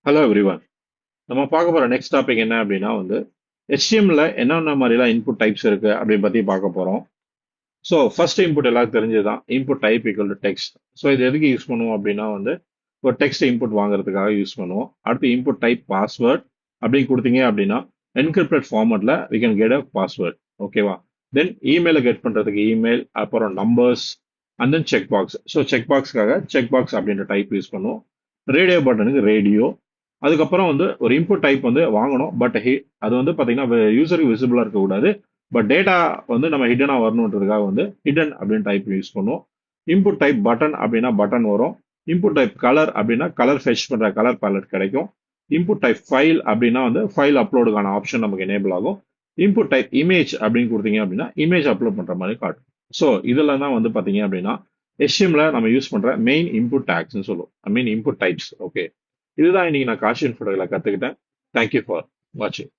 Hello everyone. நம்ம பார்க்க போற நெக்ஸ்ட் டாபிக் என்ன அப்படின்னா HTML என்னென்ன மாதிரிலாம் இன்புட் டைப்ஸ் இருக்கு அப்படின்னு பத்தி பார்க்க போறோம். ஸோ ஃபர்ஸ்ட் இன்புட் எல்லாரும் தெரிஞ்சதுதான், input type equal to text. So இது எதுக்கு யூஸ் பண்ணுவோம் அப்படின்னா ஒரு டெக்ஸ்ட் இன்புட் வாங்குறதுக்காக யூஸ் பண்ணுவோம். அடுத்து இன்புட் டைப் பாஸ்வேர்ட் அப்படின்னு கொடுத்தீங்க அப்படின்னா என்கிரிப்டட் ஃபார்மட்ல we can get a password. ஓகேவா? தென் இமெயிலை கெட் பண்றதுக்கு இமெயில், அப்புறம் numbers and then check box. So check பாக்ஸ்க்காக செக் பாக்ஸ் அப்படின்ற டைப் யூஸ் பண்ணுவோம். ரேடியோ பட்டனுக்கு ரேடியோ. அதுக்கப்புறம் ஒரு இன்புட் டைப் வாங்கணும். பட் அது பார்த்தீங்கன்னா யூசருக்கு விசிபிளா இருக்கக்கூடாது. பட் டேட்டா நம்ம ஹிடனா வரணுன்றதுக்காக ஹிடன் அப்படின்னு டைப் யூஸ் பண்ணுவோம். இன்புட் டைப் பட்டன் அப்படின்னா பட்டன் வரும். இன்புட் டைப் கலர் அப்படின்னா கலர் ஃபெச் பண்ற கலர் பேலட் கிடைக்கும். இன்புட் டைப் ஃபைல் அப்படின்னா ஃபைல் அப்லோடுக்கான ஆப்ஷன் நமக்கு எனேபிள் ஆகும். இன்புட் டைப் இமேஜ் அப்படின்னு கொடுத்தீங்க அப்படின்னா இமேஜ் அப்லோட் பண்ற மாதிரி காட்டும். ஸோ இதெல்லாம் தான் பார்த்தீங்க அப்படின்னா HTML நம்ம யூஸ் பண்ற மெயின் இன்புட் டேக்ஸ்னு சொல்லுவோம். Main input types. ஓகே, இதுதான் இன்னைக்கு நான் காஷியன் ஃபோட்டோல கத்துக்கிட்டேன். தேங்க்யூ ஃபார் வாட்சிங்.